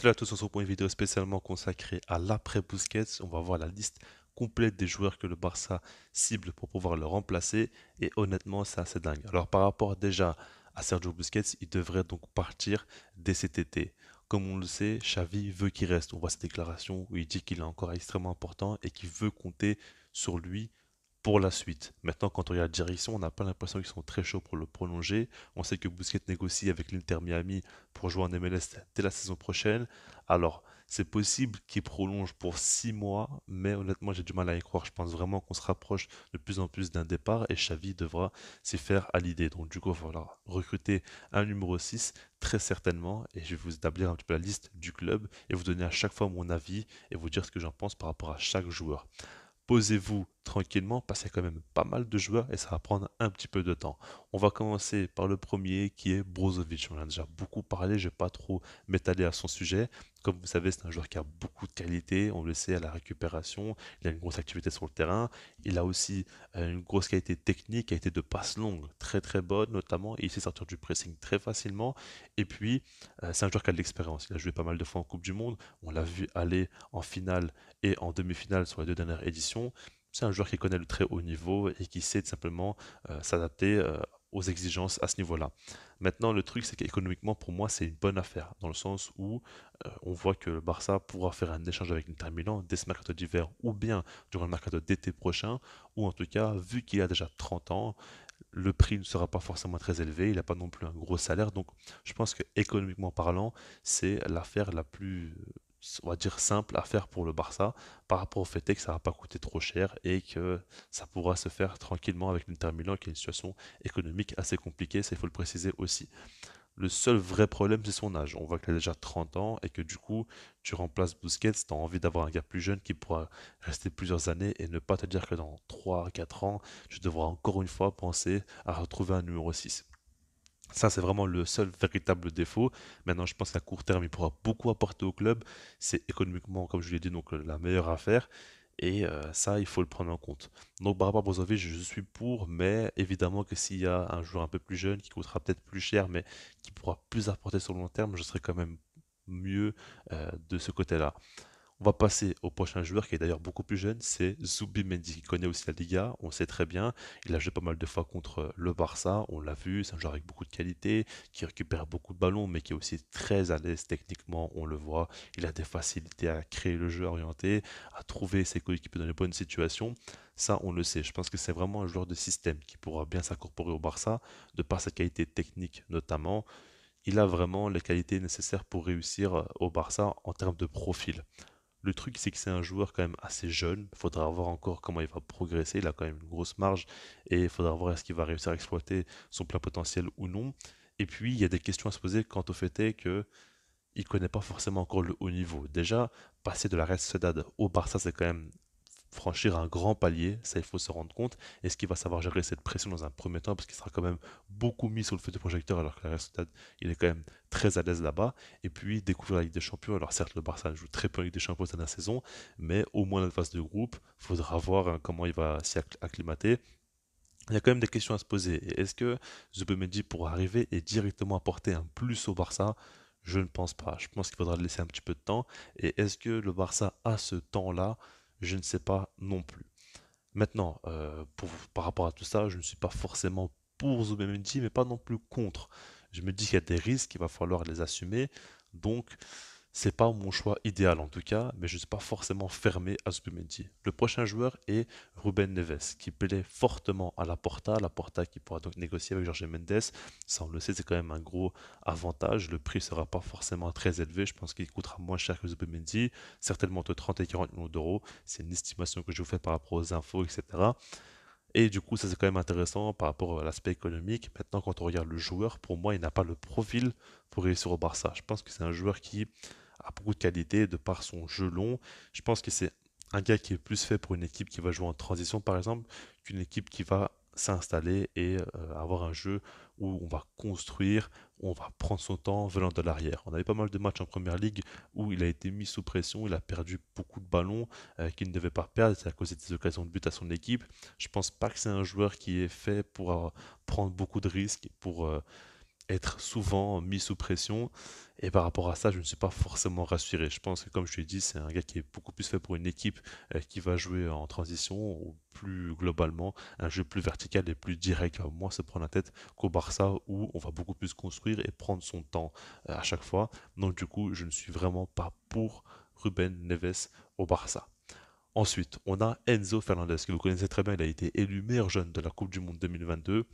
Salut à tous, on se retrouve pour une vidéo spécialement consacrée à l'après Busquets. On va voir la liste complète des joueurs que le Barça cible pour pouvoir le remplacer. Et honnêtement, c'est assez dingue. Alors par rapport déjà à Sergio Busquets, il devrait donc partir dès cet été. Comme on le sait, Xavi veut qu'il reste. On voit ses déclarations où il dit qu'il est encore extrêmement important et qu'il veut compter sur lui pour la suite. Maintenant, quand on regarde la direction, on n'a pas l'impression qu'ils sont très chauds pour le prolonger. On sait que Busquets négocie avec l'Inter Miami pour jouer en MLS dès la saison prochaine. Alors, c'est possible qu'il prolonge pour 6 mois, mais honnêtement, j'ai du mal à y croire. Je pense vraiment qu'on se rapproche de plus en plus d'un départ et Xavi devra s'y faire à l'idée. Donc, du coup, il va falloir recruter un numéro 6 très certainement, et je vais vous établir un petit peu la liste du club et vous donner à chaque fois mon avis et vous dire ce que j'en pense par rapport à chaque joueur. Posez-vous tranquillement parce qu'il y a quand même pas mal de joueurs et ça va prendre un petit peu de temps. On va commencer par le premier qui est Brozovic. On en a déjà beaucoup parlé, je ne vais pas trop m'étaler à son sujet. Comme vous savez, c'est un joueur qui a beaucoup de qualité, on le sait à la récupération, il a une grosse activité sur le terrain, il a aussi une grosse qualité technique, qualité de passe longue très très bonne notamment, et il sait sortir du pressing très facilement. Et puis, c'est un joueur qui a de l'expérience, il a joué pas mal de fois en Coupe du Monde, on l'a vu aller en finale et en demi-finale sur les deux dernières éditions. C'est un joueur qui connaît le très haut niveau et qui sait tout simplement s'adapter aux exigences à ce niveau-là. Maintenant, le truc, c'est qu'économiquement, pour moi, c'est une bonne affaire, dans le sens où on voit que le Barça pourra faire un échange avec l'Inter Milan dès ce mercato d'hiver ou bien durant le mercato d'été prochain, ou en tout cas, vu qu'il a déjà 30 ans, le prix ne sera pas forcément très élevé, il n'a pas non plus un gros salaire, donc je pense que économiquement parlant, c'est l'affaire la plus, on va dire, simple à faire pour le Barça, par rapport au fait que ça va pas coûter trop cher et que ça pourra se faire tranquillement avec l'Inter Milan qui a une situation économique assez compliquée, ça il faut le préciser aussi. Le seul vrai problème, c'est son âge. On voit qu'il a déjà 30 ans et que du coup, tu remplaces Busquets, tu as envie d'avoir un gars plus jeune qui pourra rester plusieurs années et ne pas te dire que dans 3 4 ans, tu devras encore une fois penser à retrouver un numéro 6. Ça, c'est vraiment le seul véritable défaut. Maintenant, je pense qu'à court terme, il pourra beaucoup apporter au club. C'est économiquement, comme je l'ai dit, donc la meilleure affaire. Et ça, il faut le prendre en compte. Donc, par rapport à Brozovic, je suis pour, mais évidemment que s'il y a un joueur un peu plus jeune qui coûtera peut-être plus cher, mais qui pourra plus apporter sur le long terme, je serais quand même mieux de ce côté-là. On va passer au prochain joueur qui est d'ailleurs beaucoup plus jeune, c'est Zubimendi qui connaît aussi la Liga, on sait très bien, il a joué pas mal de fois contre le Barça, on l'a vu, c'est un joueur avec beaucoup de qualité, qui récupère beaucoup de ballons mais qui est aussi très à l'aise techniquement, on le voit, il a des facilités à créer le jeu orienté, à trouver ses coéquipiers dans les bonnes situations, ça on le sait, je pense que c'est vraiment un joueur de système qui pourra bien s'incorporer au Barça, de par sa qualité technique notamment, il a vraiment les qualités nécessaires pour réussir au Barça en termes de profil. Le truc, c'est que c'est un joueur quand même assez jeune. Il faudra voir encore comment il va progresser. Il a quand même une grosse marge et il faudra voir est-ce qu'il va réussir à exploiter son plein potentiel ou non. Et puis, il y a des questions à se poser quant au fait est que il connaît pas forcément encore le haut niveau. Déjà, passer de la Real Sociedad au Barça, c'est quand même franchir un grand palier, ça il faut se rendre compte. Est-ce qu'il va savoir gérer cette pression dans un premier temps parce qu'il sera quand même beaucoup mis sur le feu de projecteur alors que la Real Sociedad, il est quand même très à l'aise là-bas. Et puis découvrir la Ligue des Champions. Alors certes, le Barça joue très peu en Ligue des Champions cette dernière saison, mais au moins dans la phase de groupe, il faudra voir comment il va s'y acclimater. Il y a quand même des questions à se poser. Est-ce que Zubimendi pourra arriver et directement apporter un plus au Barça? Je ne pense pas. Je pense qu'il faudra le laisser un petit peu de temps. Et est-ce que le Barça a ce temps-là? Je ne sais pas non plus. Maintenant, par rapport à tout ça, je ne suis pas forcément pour Zubimendi, mais pas non plus contre. Je me dis qu'il y a des risques, il va falloir les assumer. Donc, c'est pas mon choix idéal en tout cas, mais je ne suis pas forcément fermé à Zubimendi. Le prochain joueur est Ruben Neves, qui plaît fortement à la Porta qui pourra donc négocier avec Jorge Mendes. Ça, on le sait, c'est quand même un gros avantage. Le prix sera pas forcément très élevé. Je pense qu'il coûtera moins cher que Zubimendi, certainement entre 30 et 40 millions d'euros. C'est une estimation que je vous fais par rapport aux infos, etc. Et du coup, ça c'est quand même intéressant par rapport à l'aspect économique. Maintenant, quand on regarde le joueur, pour moi, il n'a pas le profil pour réussir au Barça. Je pense que c'est un joueur qui a beaucoup de qualité de par son jeu long. Je pense que c'est un gars qui est plus fait pour une équipe qui va jouer en transition, par exemple, qu'une équipe qui va s'installer et avoir un jeu où on va construire, où on va prendre son temps venant de l'arrière. On avait pas mal de matchs en première ligue où il a été mis sous pression, il a perdu beaucoup de ballons qu'il ne devait pas perdre, c'est à cause des occasions de but à son équipe. Je pense pas que c'est un joueur qui est fait pour prendre beaucoup de risques, pour être souvent mis sous pression. Et par rapport à ça, je ne suis pas forcément rassuré. Je pense que, comme je l'ai dit, c'est un gars qui est beaucoup plus fait pour une équipe qui va jouer en transition ou plus globalement, un jeu plus vertical et plus direct, qui va moins se prendre la tête qu'au Barça où on va beaucoup plus construire et prendre son temps à chaque fois. Donc du coup, je ne suis vraiment pas pour Ruben Neves au Barça. Ensuite, on a Enzo Fernandez, que vous connaissez très bien, il a été élu meilleur jeune de la Coupe du Monde 2022.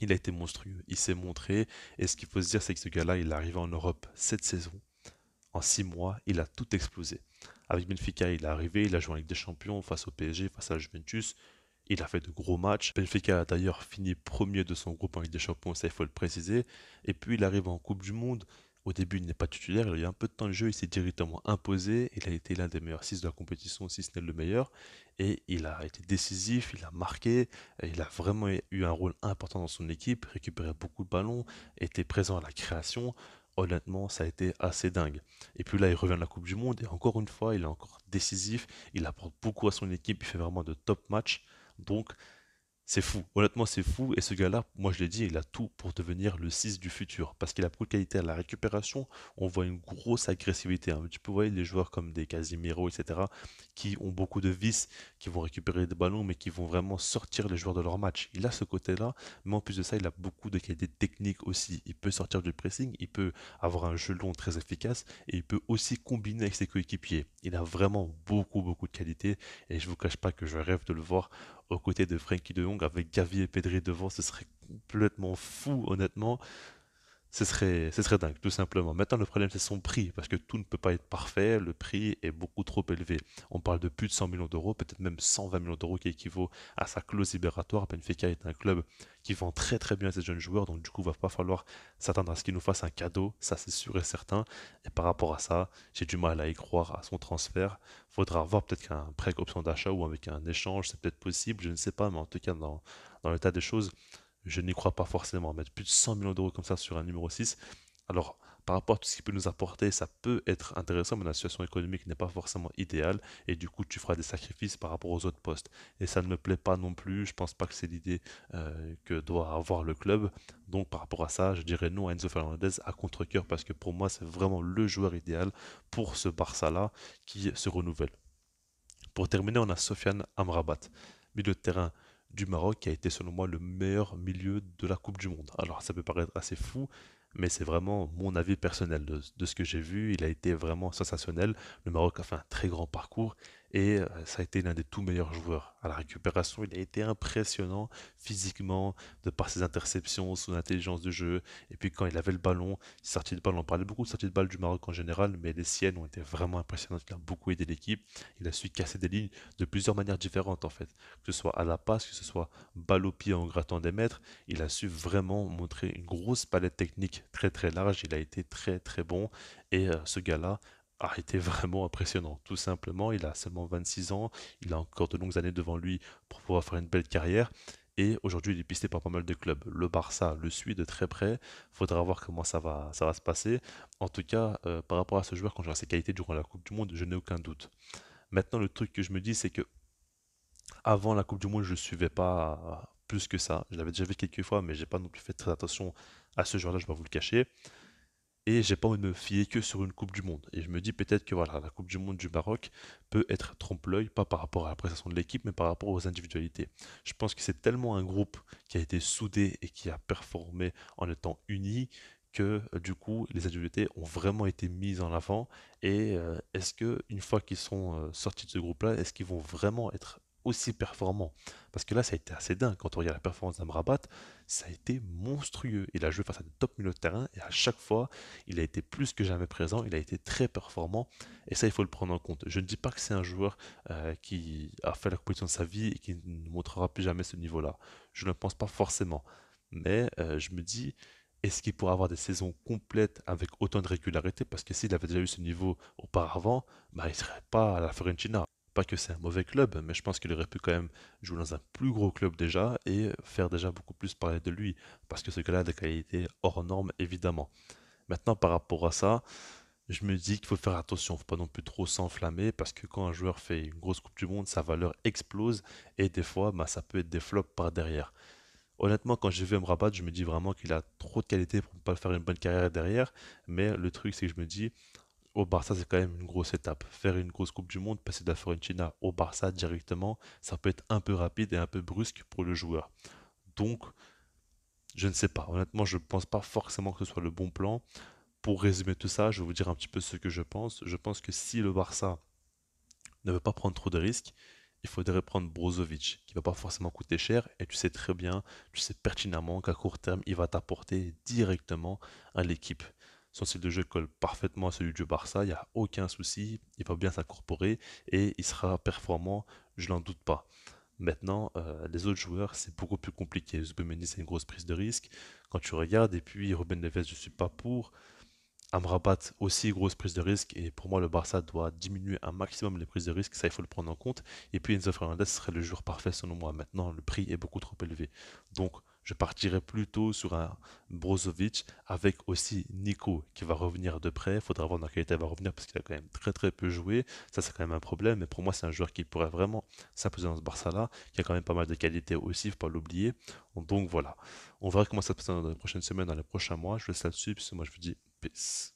Il a été monstrueux, il s'est montré, et ce qu'il faut se dire, c'est que ce gars-là, il est arrivé en Europe cette saison. En 6 mois, il a tout explosé. Avec Benfica, il est arrivé, il a joué en Ligue des Champions face au PSG, face à la Juventus. Il a fait de gros matchs. Benfica a d'ailleurs fini premier de son groupe en Ligue des Champions, ça il faut le préciser. Et puis il arrive en Coupe du Monde. Au début, il n'est pas titulaire, il a eu un peu de temps de jeu, il s'est directement imposé. Il a été l'un des meilleurs 6 de la compétition, si ce n'est le meilleur. Et il a été décisif, il a marqué, il a vraiment eu un rôle important dans son équipe, récupéré beaucoup de ballons, était présent à la création. Honnêtement, ça a été assez dingue. Et puis là, il revient de la Coupe du Monde et encore une fois, il est encore décisif. Il apporte beaucoup à son équipe, il fait vraiment de top matchs. Donc, c'est fou, honnêtement c'est fou, et ce gars-là, moi je l'ai dit, il a tout pour devenir le 6 du futur, parce qu'il a beaucoup de qualité à la récupération, on voit une grosse agressivité, hein. Tu peux voir les joueurs comme des Casimiro, etc., qui ont beaucoup de vices, qui vont récupérer des ballons, mais qui vont vraiment sortir les joueurs de leur match. Il a ce côté-là, mais en plus de ça, il a beaucoup de qualités techniques aussi. Il peut sortir du pressing, il peut avoir un jeu long très efficace, et il peut aussi combiner avec ses coéquipiers. Il a vraiment beaucoup, beaucoup de qualités, et je vous cache pas que je rêve de le voir aux côtés de Frenkie de Jong avec Gavi et Pedri devant, ce serait complètement fou, honnêtement. Ce serait dingue, tout simplement. Maintenant, le problème, c'est son prix, parce que tout ne peut pas être parfait. Le prix est beaucoup trop élevé. On parle de plus de 100 millions d'euros, peut-être même 120 millions d'euros, qui équivaut à sa clause libératoire. Benfica est un club qui vend très très bien ses jeunes joueurs, donc du coup, il va pas falloir s'attendre à ce qu'il nous fasse un cadeau, ça c'est sûr et certain. Et par rapport à ça, j'ai du mal à y croire à son transfert. Faudra voir peut-être qu'un prêt option d'achat ou avec un échange, c'est peut-être possible, je ne sais pas, mais en tout cas, dans l'état des choses, je n'y crois pas forcément. Mettre plus de 100 millions d'euros comme ça sur un numéro 6. Alors, par rapport à tout ce qu'il peut nous apporter, ça peut être intéressant, mais la situation économique n'est pas forcément idéale. Et du coup, tu feras des sacrifices par rapport aux autres postes. Et ça ne me plaît pas non plus. Je pense pas que c'est l'idée que doit avoir le club. Donc, par rapport à ça, je dirais non à Enzo Fernandez à contre-cœur, parce que pour moi, c'est vraiment le joueur idéal pour ce Barça-là qui se renouvelle. Pour terminer, on a Sofiane Amrabat, milieu de terrain du Maroc, qui a été selon moi le meilleur milieu de la Coupe du Monde. Alors ça peut paraître assez fou, mais c'est vraiment mon avis personnel de ce que j'ai vu. Il a été vraiment sensationnel. Le Maroc a fait un très grand parcours et ça a été l'un des tout meilleurs joueurs. À la récupération, il a été impressionnant physiquement, de par ses interceptions, son intelligence de jeu. Et puis quand il avait le ballon, sortie de balle, on parlait beaucoup de sortie de balle du Maroc en général, mais les siennes ont été vraiment impressionnantes. Il a beaucoup aidé l'équipe. Il a su casser des lignes de plusieurs manières différentes en fait. Que ce soit à la passe, que ce soit balle au pied en grattant des mètres. Il a su vraiment montrer une grosse palette technique très très large. Il a été très très bon. Et ce gars-là a été vraiment impressionnant. Tout simplement, il a seulement 26 ans. Il a encore de longues années devant lui pour pouvoir faire une belle carrière. Et aujourd'hui, il est pisté par pas mal de clubs. Le Barça le suit de très près. Faudra voir comment ça va se passer. En tout cas, par rapport à ce joueur, quand je vois ses qualités durant la Coupe du Monde, je n'ai aucun doute. Maintenant, le truc que je me dis, c'est que avant la Coupe du Monde, je ne suivais pas plus que ça. Je l'avais déjà vu quelques fois, mais j'ai pas non plus fait très attention à ce joueur-là, je vais vous le cacher. Et j'ai pas envie de me fier que sur une Coupe du Monde. Et je me dis peut-être que voilà, la Coupe du Monde du Maroc peut être trompe-l'œil, pas par rapport à la prestation de l'équipe, mais par rapport aux individualités. Je pense que c'est tellement un groupe qui a été soudé et qui a performé en étant uni que du coup les individualités ont vraiment été mises en avant. Et est-ce que une fois qu'ils sont sortis de ce groupe-là, est-ce qu'ils vont vraiment être aussi performants? Parce que là, ça a été assez dingue. Quand on regarde la performance d'Amrabat, ça a été monstrueux. Il a joué face à de top milieux de terrain et à chaque fois, il a été plus que jamais présent. Il a été très performant et ça, il faut le prendre en compte. Je ne dis pas que c'est un joueur qui a fait la compétition de sa vie et qui ne montrera plus jamais ce niveau-là. Je ne pense pas forcément. Mais je me dis, est-ce qu'il pourra avoir des saisons complètes avec autant de régularité? Parce que s'il avait déjà eu ce niveau auparavant, bah, il ne serait pas à la Fiorentina. Pas que c'est un mauvais club, mais je pense qu'il aurait pu quand même jouer dans un plus gros club déjà et faire déjà beaucoup plus parler de lui. Parce que ce gars-là a des qualités hors normes, évidemment. Maintenant, par rapport à ça, je me dis qu'il faut faire attention, il ne faut pas non plus trop s'enflammer parce que quand un joueur fait une grosse Coupe du Monde, sa valeur explose et des fois, bah, ça peut être des flops par derrière. Honnêtement, quand j'ai vu Amrabat, je me dis vraiment qu'il a trop de qualité pour ne pas faire une bonne carrière derrière. Mais le truc, c'est que je me dis, au Barça, c'est quand même une grosse étape. Faire une grosse Coupe du Monde, passer de la Fiorentina au Barça directement, ça peut être un peu rapide et un peu brusque pour le joueur. Donc, je ne sais pas. Honnêtement, je ne pense pas forcément que ce soit le bon plan. Pour résumer tout ça, je vais vous dire un petit peu ce que je pense. Je pense que si le Barça ne veut pas prendre trop de risques, il faudrait prendre Brozovic, qui va pas forcément coûter cher, et tu sais très bien, tu sais pertinemment qu'à court terme, il va t'apporter directement à l'équipe. Son style de jeu colle parfaitement à celui du Barça, il n'y a aucun souci, il va bien s'incorporer et il sera performant, je n'en doute pas. Maintenant, les autres joueurs, c'est beaucoup plus compliqué. Zubemeni, c'est une grosse prise de risque. Quand tu regardes, et puis Ruben Neves, je suis pas pour. Amrabat aussi grosse prise de risque et pour moi le Barça doit diminuer un maximum les prises de risque, ça il faut le prendre en compte. Et puis Enzo Fernandez serait le joueur parfait selon moi. Maintenant le prix est beaucoup trop élevé. Donc je partirais plutôt sur un Brozovic avec aussi Nico qui va revenir de près. Il faudra voir dans quelle état il va revenir parce qu'il a quand même très très peu joué. Ça c'est quand même un problème. Mais pour moi c'est un joueur qui pourrait vraiment s'imposer dans ce Barça là, qui a quand même pas mal de qualité aussi, faut pas l'oublier. Donc voilà. On verra comment ça se passe dans les prochaines semaines, dans les prochains mois. Je laisse là-dessus, puis moi je vous dis peace.